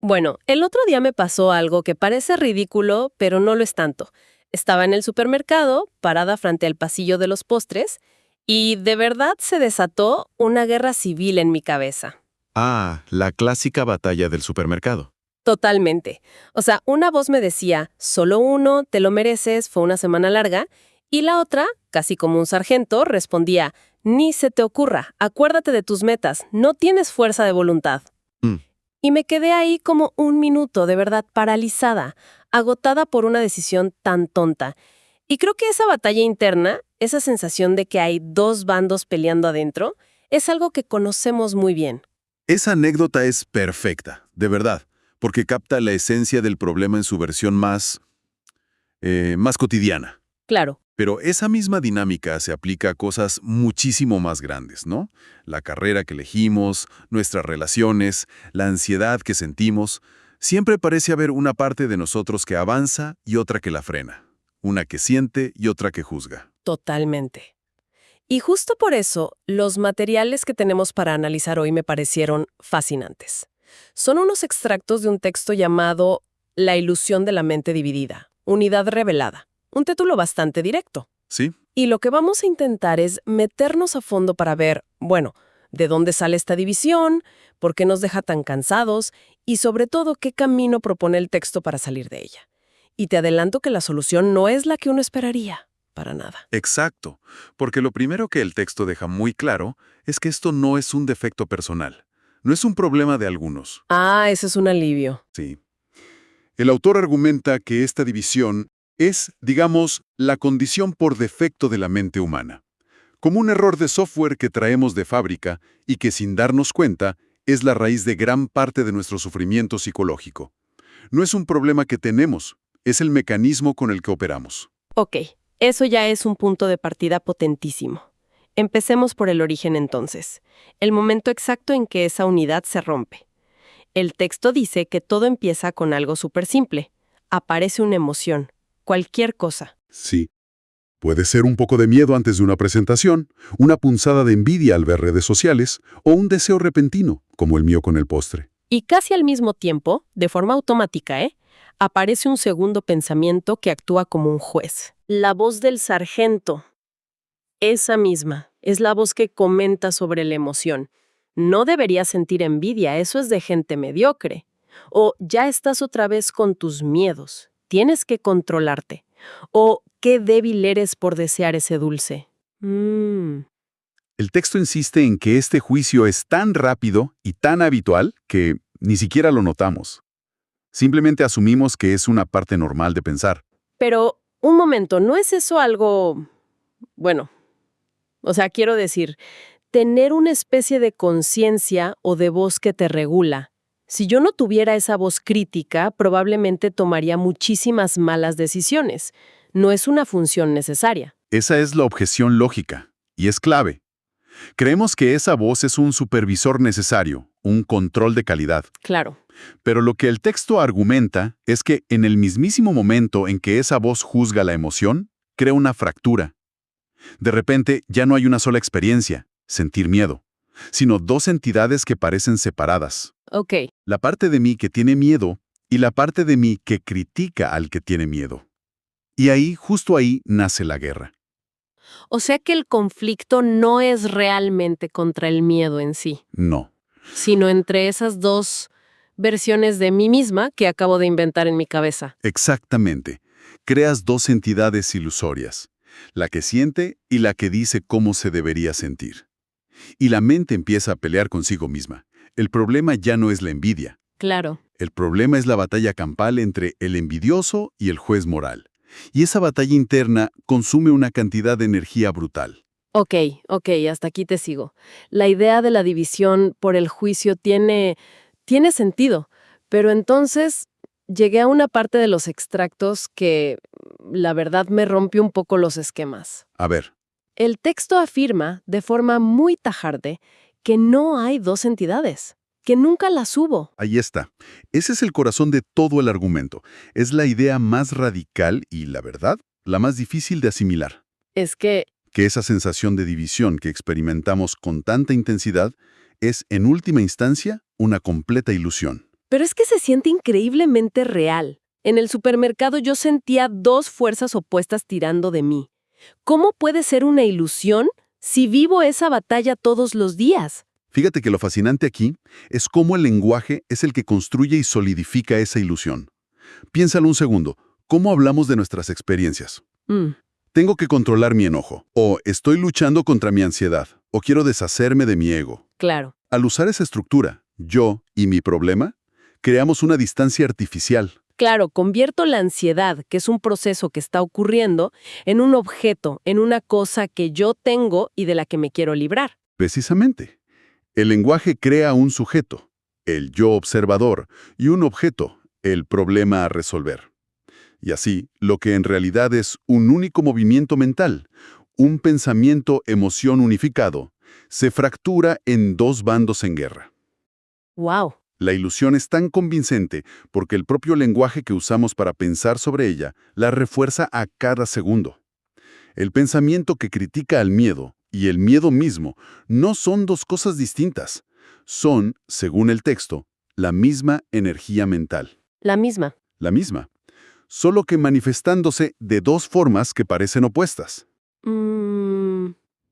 Bueno, el otro día me pasó algo que parece ridículo, pero no lo es tanto. Estaba en el supermercado, parada frente al pasillo de los postres, y de verdad se desató una guerra civil en mi cabeza. Ah, la clásica batalla del supermercado. Totalmente. O sea, una voz me decía, solo uno, te lo mereces, fue una semana larga, y la otra, casi como un sargento, respondía, ni se te ocurra, acuérdate de tus metas, no tienes fuerza de voluntad. Mm, Y me quedé ahí como un minuto, de verdad, paralizada, agotada por una decisión tan tonta. Y creo que esa batalla interna, esa sensación de que hay dos bandos peleando adentro, es algo que conocemos muy bien. Esa anécdota es perfecta, de verdad, porque capta la esencia del problema en su versión más cotidiana. Claro, Pero esa misma dinámica se aplica a cosas muchísimo más grandes, ¿no? La carrera que elegimos, nuestras relaciones, la ansiedad que sentimos. Siempre parece haber una parte de nosotros que avanza y otra que la frena. Una que siente y otra que juzga. totalmente. Y justo por eso, los materiales que tenemos para analizar hoy me parecieron fascinantes. Son unos extractos de un texto llamado La ilusión de la mente dividida, unidad revelada. Un título bastante directo. ¿Sí? Y lo que vamos a intentar es meternos a fondo para ver, bueno, de dónde sale esta división, por qué nos deja tan cansados y sobre todo qué camino propone el texto para salir de ella. Y te adelanto que la solución no es la que uno esperaría, para nada. Exacto, porque lo primero que el texto deja muy claro es que esto no es un defecto personal. No es un problema de algunos. Ah, ese es un alivio. Sí. El autor argumenta que esta división es, digamos, la condición por defecto de la mente humana, como un error de software que traemos de fábrica y que sin darnos cuenta es la raíz de gran parte de nuestro sufrimiento psicológico. No es un problema que tenemos, es el mecanismo con el que operamos. Ok, eso ya es un punto de partida potentísimo. Empecemos por el origen entonces, el momento exacto en que esa unidad se rompe. El texto dice que todo empieza con algo súper simple. Aparece una emoción, cualquier cosa. Sí. Puede ser un poco de miedo antes de una presentación, una punzada de envidia al ver redes sociales o un deseo repentino, como el mío con el postre. Y casi al mismo tiempo, de forma automática, aparece un segundo pensamiento que actúa como un juez. La voz del sargento. Esa misma, es la voz que comenta sobre la emoción. No deberías sentir envidia, eso es de gente mediocre. O ya estás otra vez con tus miedos, tienes que controlarte. O qué débil eres por desear ese dulce. El texto insiste en que este juicio es tan rápido y tan habitual que ni siquiera lo notamos. Simplemente asumimos que es una parte normal de pensar. Pero, un momento, ¿no es eso algo... bueno, o sea, quiero decir, tener una especie de conciencia o de voz que te regula? Si yo no tuviera esa voz crítica, probablemente tomaría muchísimas malas decisiones. No es una función necesaria. Esa es la objeción lógica, y es clave. Creemos que esa voz es un supervisor necesario, un control de calidad. Claro. Pero lo que el texto argumenta es que en el mismísimo momento en que esa voz juzga la emoción, crea una fractura. De repente ya no hay una sola experiencia, sentir miedo, sino dos entidades que parecen separadas. Ok. La parte de mí que tiene miedo y la parte de mí que critica al que tiene miedo. Y ahí, justo ahí, nace la guerra. O sea que el conflicto no es realmente contra el miedo en sí, No. sino entre esas dos versiones de mí misma que acabo de inventar en mi cabeza. Exactamente. Creas dos entidades ilusorias, la que siente y la que dice cómo se debería sentir. Y la mente empieza a pelear consigo misma. El problema ya no es la envidia. Claro. El problema es la batalla campal entre el envidioso y el juez moral. Y esa batalla interna consume una cantidad de energía brutal. Ok, hasta aquí te sigo. La idea de la división por el juicio tiene sentido, pero entonces llegué a una parte de los extractos que, la verdad, me rompe un poco los esquemas. A ver, El texto afirma, de forma muy tajante, que no hay dos entidades, que nunca las hubo. ahí está. Ese es el corazón de todo el argumento. Es la idea más radical y, la verdad, la más difícil de asimilar. Es que, Que esa sensación de división que experimentamos con tanta intensidad es, en última instancia, una completa ilusión. Pero es que se siente increíblemente real. En el supermercado yo sentía dos fuerzas opuestas tirando de mí. ¿Cómo puede ser una ilusión si vivo esa batalla todos los días? Fíjate que lo fascinante aquí es cómo el lenguaje es el que construye y solidifica esa ilusión. Piénsalo un segundo, ¿cómo hablamos de nuestras experiencias? Mm, Tengo que controlar mi enojo, o estoy luchando contra mi ansiedad, o quiero deshacerme de mi ego. claro. Al usar esa estructura, yo y mi problema, creamos una distancia artificial. Claro, convierto la ansiedad, que es un proceso que está ocurriendo, en un objeto, en una cosa que yo tengo y de la que me quiero librar. Precisamente. El lenguaje crea un sujeto, el yo observador, y un objeto, el problema a resolver. Y así, lo que en realidad es un único movimiento mental, un pensamiento-emoción unificado, se fractura en dos bandos en guerra. ¡Wow! La ilusión es tan convincente porque el propio lenguaje que usamos para pensar sobre ella la refuerza a cada segundo. El pensamiento que critica al miedo y el miedo mismo no son dos cosas distintas. Son, según el texto, la misma energía mental. La misma. La misma. Solo que manifestándose de dos formas que parecen opuestas.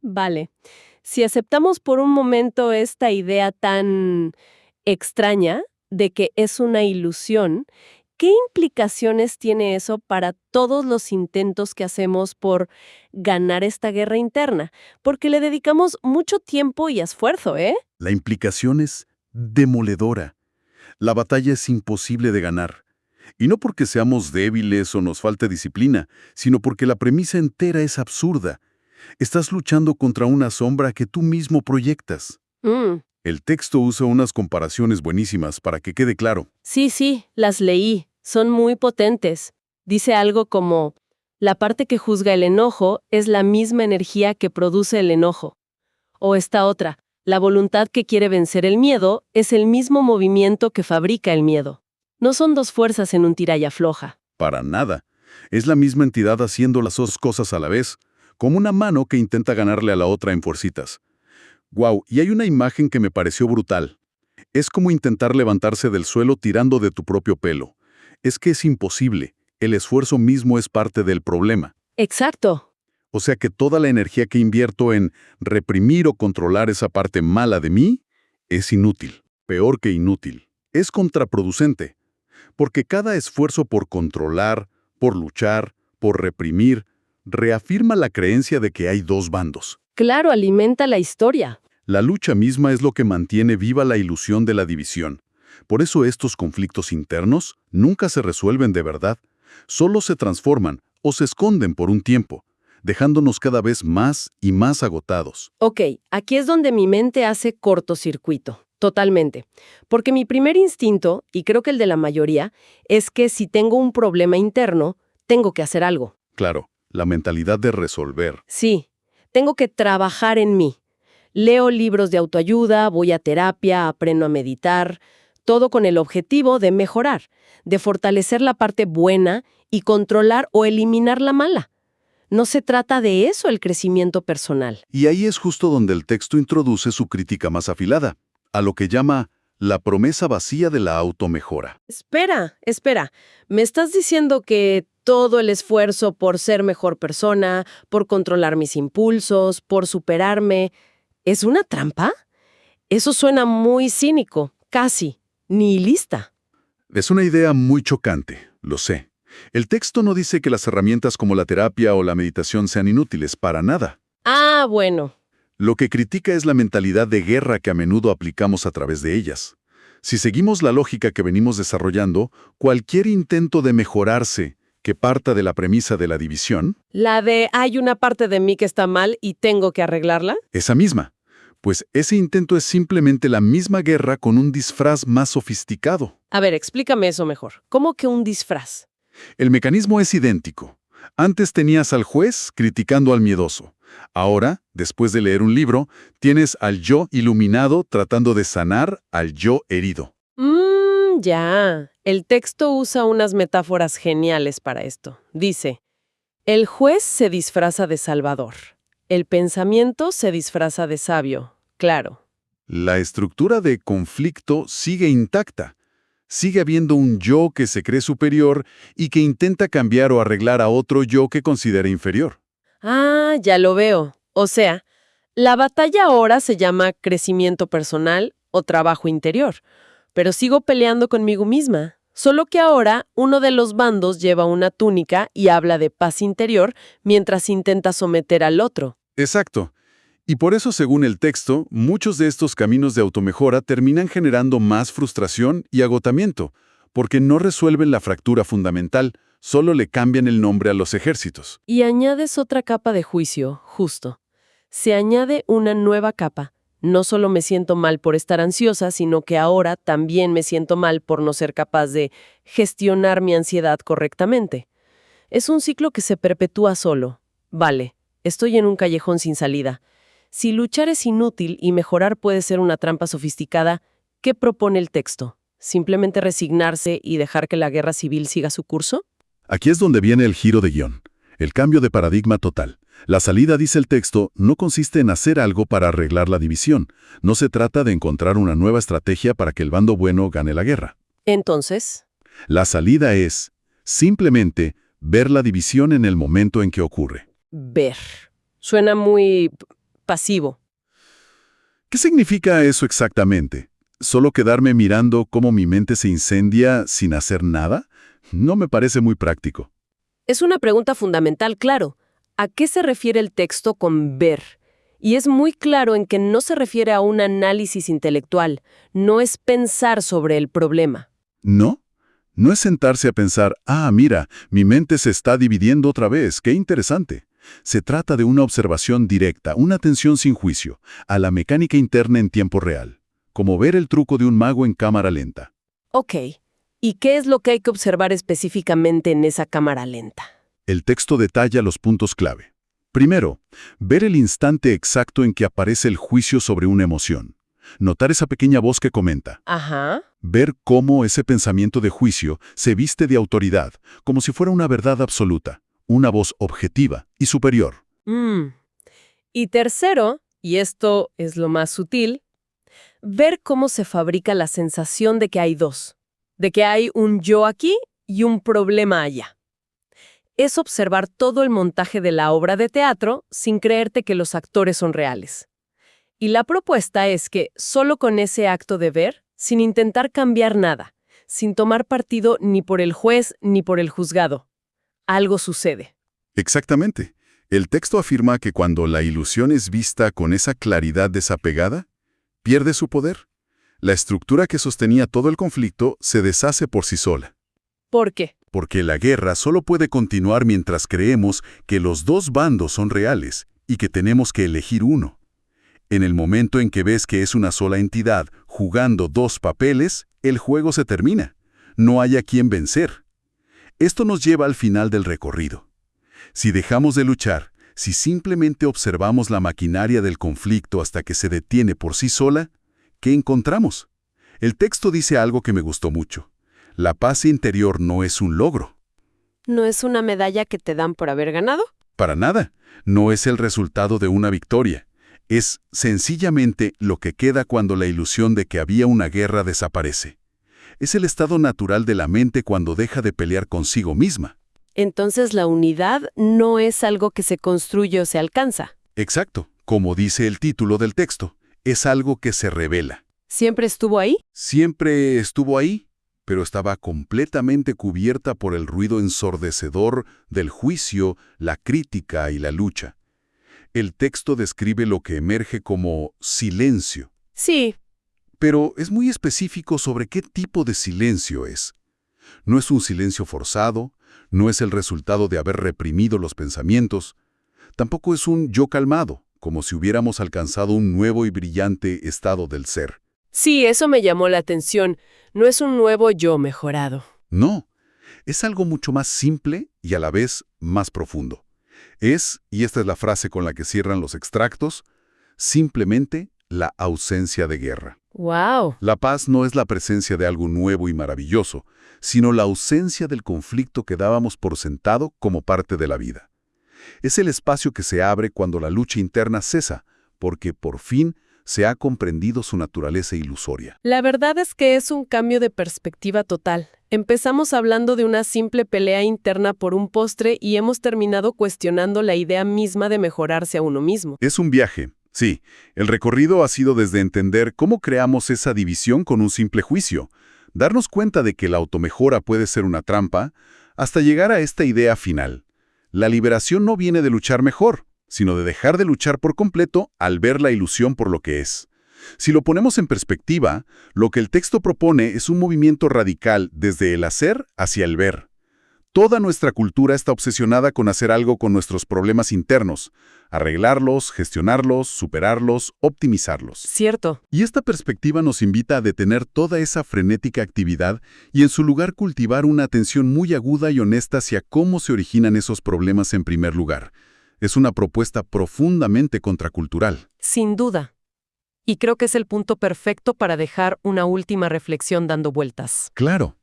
Vale. Si aceptamos por un momento esta idea tan extraña de que es una ilusión, ¿qué implicaciones tiene eso para todos los intentos que hacemos por ganar esta guerra interna? Porque le dedicamos mucho tiempo y esfuerzo, ¿eh? La implicación es demoledora. La batalla es imposible de ganar. Y no porque seamos débiles o nos falte disciplina, sino porque la premisa entera es absurda. Estás luchando contra una sombra que tú mismo proyectas. Mm, El texto usa unas comparaciones buenísimas para que quede claro. sí, las leí. Son muy potentes. Dice algo como, la parte que juzga el enojo es la misma energía que produce el enojo. O esta otra, la voluntad que quiere vencer el miedo es el mismo movimiento que fabrica el miedo. No son dos fuerzas en un tira y afloja. Para nada. Es la misma entidad haciendo las dos cosas a la vez, como una mano que intenta ganarle a la otra en fuercitas. Wow, y hay una imagen que me pareció brutal. Es como intentar levantarse del suelo tirando de tu propio pelo. Es que es imposible. El esfuerzo mismo es parte del problema. Exacto. O sea que toda la energía que invierto en reprimir o controlar esa parte mala de mí es inútil. Peor que inútil. Es contraproducente. Porque cada esfuerzo por controlar, por luchar, por reprimir, reafirma la creencia de que hay dos bandos. Claro, alimenta la historia. La lucha misma es lo que mantiene viva la ilusión de la división. Por eso estos conflictos internos nunca se resuelven de verdad, solo se transforman o se esconden por un tiempo, dejándonos cada vez más y más agotados. Ok, aquí es donde mi mente hace cortocircuito. Totalmente. Porque mi primer instinto, y creo que el de la mayoría, es que si tengo un problema interno, tengo que hacer algo. Claro, la mentalidad de resolver. Sí, tengo que trabajar en mí. Leo libros de autoayuda, voy a terapia, aprendo a meditar, todo con el objetivo de mejorar, de fortalecer la parte buena y controlar o eliminar la mala. No se trata de eso el crecimiento personal. Y ahí es justo donde el texto introduce su crítica más afilada, a lo que llama la promesa vacía de la automejora. Espera. ¿Me estás diciendo que todo el esfuerzo por ser mejor persona, por controlar mis impulsos, por superarme, es una trampa? Eso suena muy cínico, casi nihilista. Es una idea muy chocante, lo sé. El texto no dice que las herramientas como la terapia o la meditación sean inútiles, para nada. Ah, bueno. Lo que critica es la mentalidad de guerra que a menudo aplicamos a través de ellas. Si seguimos la lógica que venimos desarrollando, cualquier intento de mejorarse que parta de la premisa de la división, La de hay una parte de mí que está mal y tengo que arreglarla. esa misma, pues ese intento es simplemente la misma guerra con un disfraz más sofisticado. A ver, explícame eso mejor. ¿Cómo que un disfraz? El mecanismo es idéntico. Antes tenías al juez criticando al miedoso. Ahora, después de leer un libro, tienes al yo iluminado tratando de sanar al yo herido. Ya. El texto usa unas metáforas geniales para esto. Dice, el juez se disfraza de salvador. El pensamiento se disfraza de sabio. Claro. La estructura de conflicto sigue intacta. Sigue habiendo un yo que se cree superior y que intenta cambiar o arreglar a otro yo que considera inferior. Ah, ya lo veo. O sea, la batalla ahora se llama crecimiento personal o trabajo interior, pero sigo peleando conmigo misma. Solo que ahora uno de los bandos lleva una túnica y habla de paz interior mientras intenta someter al otro. Exacto. Y por eso, según el texto, muchos de estos caminos de automejora terminan generando más frustración y agotamiento, porque no resuelven la fractura fundamental, solo le cambian el nombre a los ejércitos. Y añades otra capa de juicio, justo. Se añade una nueva capa. No solo me siento mal por estar ansiosa, sino que ahora también me siento mal por no ser capaz de gestionar mi ansiedad correctamente. Es un ciclo que se perpetúa solo. Vale, estoy en un callejón sin salida. Si luchar es inútil y mejorar puede ser una trampa sofisticada, ¿qué propone el texto? ¿Simplemente resignarse y dejar que la guerra civil siga su curso? Aquí es donde viene el giro de guión, el cambio de paradigma total. La salida, dice el texto, no consiste en hacer algo para arreglar la división. No se trata de encontrar una nueva estrategia para que el bando bueno gane la guerra. Entonces, La salida es, simplemente, ver la división en el momento en que ocurre. ver. Suena muy pasivo. ¿Qué significa eso exactamente? ¿Solo quedarme mirando cómo mi mente se incendia sin hacer nada? No me parece muy práctico. Es una pregunta fundamental, claro. ¿A qué se refiere el texto con ver? Y es muy claro en que no se refiere a un análisis intelectual, no es pensar sobre el problema. ¿No? No es sentarse a pensar, mira, mi mente se está dividiendo otra vez, qué interesante. Se trata de una observación directa, una atención sin juicio, a la mecánica interna en tiempo real, como ver el truco de un mago en cámara lenta. Ok, ¿y qué es lo que hay que observar específicamente en esa cámara lenta? El texto detalla los puntos clave. Primero, ver el instante exacto en que aparece el juicio sobre una emoción. Notar esa pequeña voz que comenta. Ajá. Ver cómo ese pensamiento de juicio se viste de autoridad, como si fuera una verdad absoluta, una voz objetiva y superior. Y tercero, y esto es lo más sutil, ver cómo se fabrica la sensación de que hay dos, de que hay un yo aquí y un problema allá. Es observar todo el montaje de la obra de teatro sin creerte que los actores son reales. Y la propuesta es que solo con ese acto de ver, sin intentar cambiar nada, sin tomar partido ni por el juez ni por el juzgado, algo sucede. Exactamente. El texto afirma que cuando la ilusión es vista con esa claridad desapegada, pierde su poder. La estructura que sostenía todo el conflicto se deshace por sí sola. ¿Por qué? Porque la guerra solo puede continuar mientras creemos que los dos bandos son reales y que tenemos que elegir uno. En el momento en que ves que es una sola entidad jugando dos papeles, el juego se termina. No hay a quien vencer. Esto nos lleva al final del recorrido. Si dejamos de luchar, si simplemente observamos la maquinaria del conflicto hasta que se detiene por sí sola, ¿qué encontramos? El texto dice algo que me gustó mucho. La paz interior no es un logro. ¿No es una medalla que te dan por haber ganado? Para nada. No es el resultado de una victoria. Es sencillamente lo que queda cuando la ilusión de que había una guerra desaparece. Es el estado natural de la mente cuando deja de pelear consigo misma. Entonces la unidad no es algo que se construye o se alcanza. Exacto. Como dice el título del texto, es algo que se revela. ¿Siempre estuvo ahí? Siempre estuvo ahí, pero estaba completamente cubierta por el ruido ensordecedor del juicio, la crítica y la lucha. El texto describe lo que emerge como silencio. Sí. Pero es muy específico sobre qué tipo de silencio es. No es un silencio forzado, no es el resultado de haber reprimido los pensamientos, tampoco es un yo calmado, como si hubiéramos alcanzado un nuevo y brillante estado del ser. Sí, eso me llamó la atención. No es un nuevo yo mejorado. No, es algo mucho más simple y a la vez más profundo. Es, y esta es la frase con la que cierran los extractos, simplemente la ausencia de guerra. ¡Wow! La paz no es la presencia de algo nuevo y maravilloso, sino la ausencia del conflicto que dábamos por sentado como parte de la vida. Es el espacio que se abre cuando la lucha interna cesa, porque por fin se ha comprendido su naturaleza ilusoria. La verdad es que es un cambio de perspectiva total. Empezamos hablando de una simple pelea interna por un postre y hemos terminado cuestionando la idea misma de mejorarse a uno mismo. Es un viaje, sí. El recorrido ha sido desde entender cómo creamos esa división con un simple juicio, darnos cuenta de que la automejora puede ser una trampa, hasta llegar a esta idea final. La liberación no viene de luchar mejor, sino de dejar de luchar por completo al ver la ilusión por lo que es. Si lo ponemos en perspectiva, lo que el texto propone es un movimiento radical desde el hacer hacia el ver. Toda nuestra cultura está obsesionada con hacer algo con nuestros problemas internos, arreglarlos, gestionarlos, superarlos, optimizarlos. Cierto. Y esta perspectiva nos invita a detener toda esa frenética actividad y en su lugar cultivar una atención muy aguda y honesta hacia cómo se originan esos problemas en primer lugar. Es una propuesta profundamente contracultural. Sin duda. Y creo que es el punto perfecto para dejar una última reflexión dando vueltas. Claro.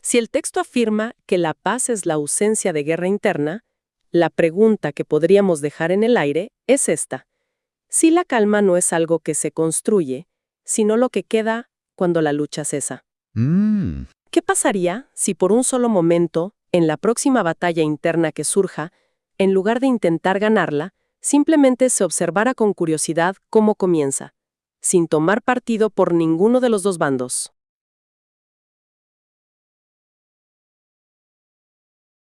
Si el texto afirma que la paz es la ausencia de guerra interna, la pregunta que podríamos dejar en el aire es esta. Si la calma no es algo que se construye, sino lo que queda cuando la lucha cesa. ¿Qué pasaría si por un solo momento, en la próxima batalla interna que surja, en lugar de intentar ganarla, simplemente se observara con curiosidad cómo comienza, sin tomar partido por ninguno de los dos bandos?